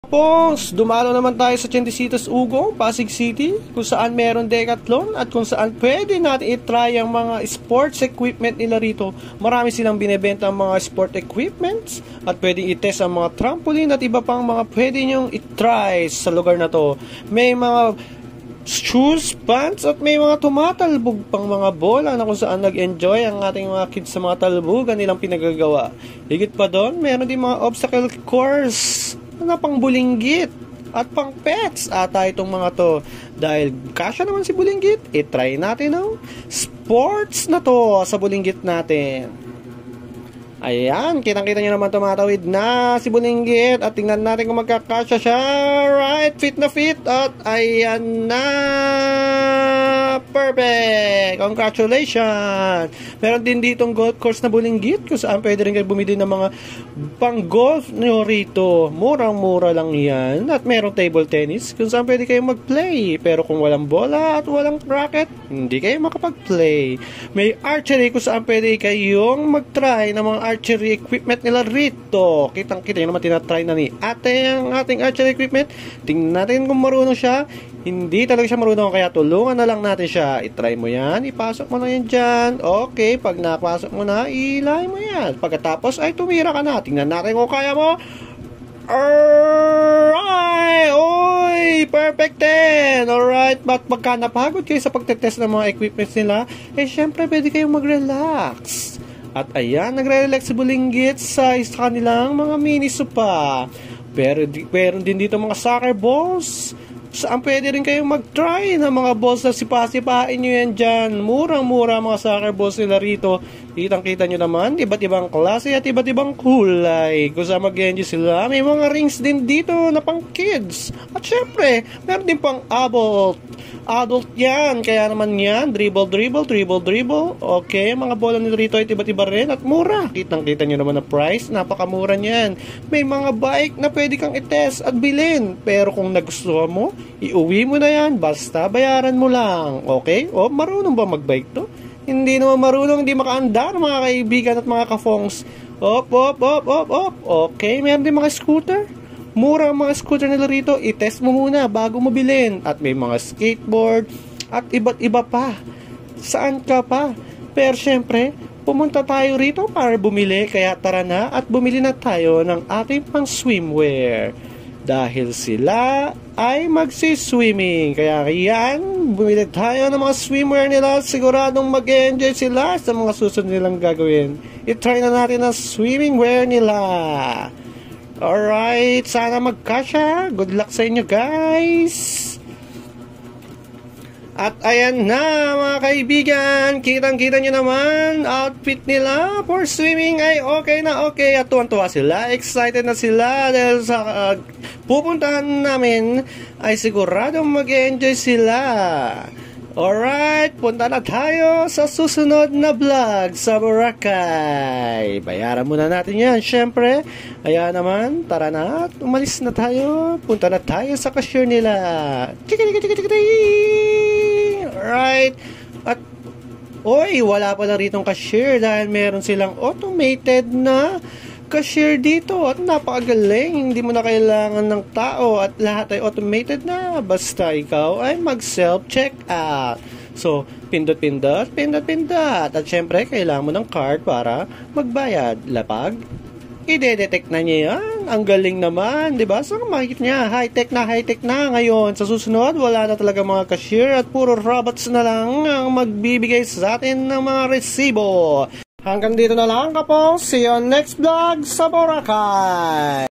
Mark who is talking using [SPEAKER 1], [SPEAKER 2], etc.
[SPEAKER 1] Pons, dumalo naman tayo sa Chendesitas Ugong, Pasig City, kung saan meron decathlon at kung saan pwede natin i-try ang mga sports equipment nila rito. Marami silang binebenta ang mga sport equipments at pwede i-test ang mga trampoline at iba pang mga pwede nyong i-try sa lugar na to. May mga shoes, pants at may mga tumatalbog pang mga bola na kung saan nag-enjoy ang ating mga kids sa mga talbugan nilang pinagagawa. Higit pa doon, meron din mga obstacle course na pang bulinggit at pang pets ata itong mga to. Dahil kasya naman si bulinggit, i-try natin ang sports na to sa bulinggit natin. Ayan, kitang-kita nyo naman tumatawid na si bulinggit at tingnan natin kung magkakasya siya. Right, fit na fit at ayan na, perfect! Congratulations! Meron din ditong golf course na bulinggit kung saan pwede rin kayo bumili ng mga pang golf nyo rito. Murang-mura lang yan. At meron table tennis kung saan pwede kayong mag-play. Pero kung walang bola at walang racket, hindi kayo makapag-play. May archery kung saan pwede kayong mag-try ng mga archery equipment nila rito. Kitang-kita nyo naman tinatry na ni ate ang ating archery equipment. Tingnan natin kung marunong siya. Hindi talaga siya marunong, kaya tulungan na lang natin siya. I-try mo yan, ipasok mo na yan dyan. Okay, pag napasok mo na, ilay mo yan. Pagkatapos ay tumira ka na. Tingnan natin kung kaya mo. Alright! Oy! Perfect 10! Alright, but pagka napagod kayo sa pagtetest ng mga equipments nila, eh syempre pwede kayong mag-relax. At ayan, nagre-relax si bulinggit sa kanilang mga mini sopa. Pero meron din dito mga soccer balls. Saan pwede rin kayong mag-try ng mga balls na sipa-sipain nyo yan dyan. Murang-mura mga soccer balls nila rito. Kitang-kita nyo naman, iba't ibang klase at iba't ibang kulay. Kung saan mag-enjoy sila, may mga rings din dito na pang kids. At syempre, meron din pang adult yan. Kaya naman yan, dribble. Okay, mga bola nito rito ay iba't iba rin at mura. Kitang-kita nyo naman na price, napakamura niyan. May mga bike na pwede kang i-test at bilhin. Pero kung nagustuhan mo, iuwi mo na yan, basta bayaran mo lang. Okay? O, marunong ba mag-bike to? Hindi naman marunong, hindi makaandar mga kaibigan at mga kafongs. Op. Okay, meron din mga scooter. Mura ang mga scooter nila rito. I-test mo muna bago mo bilhin. At may mga skateboard at iba't iba pa. Saan ka pa? Pero syempre, pumunta tayo rito para bumili. Kaya tara na at bumili na tayo ng ating pang swimwear. Dahil sila ay magsiswimming. Kaya yan, bumili tayo ng mga swimwear nila. Siguradong mag-enjoy sila sa mga susunod nilang gagawin. I-try na natin ang swimming wear nila. Alright, sana magkasya. Good luck sa inyo guys. At ayan na mga kaibigan, kitang-kita nyo naman, outfit nila for swimming ay okay na okay. At tuwan-tuwa sila, excited na sila dahil sa pupuntahan namin ay siguradong mag-enjoy sila. Alright, punta na tayo sa susunod na vlog sa Boracay. Bayaran muna natin yan, syempre. Kaya naman, tara na at umalis na tayo. Punta na tayo sa cashier nila. Alright. At, oy, wala pala ritong cashier dahil meron silang automated na cashier dito at napakagaling. Hindi mo na kailangan ng tao at lahat ay automated na. Basta ikaw ay mag-self-checkout. So, pindot-pindot. At syempre, kailangan mo ng card para magbayad. Lapag, i-detect na niya yan. Ang galing naman, di ba? So, makikita niya, high-tech na ngayon. Sa susunod, wala na talaga mga cashier at puro robots na lang ang magbibigay sa atin ng mga resibo. Hanggang dito na lang, kapos. See you on next vlog sa Boracay.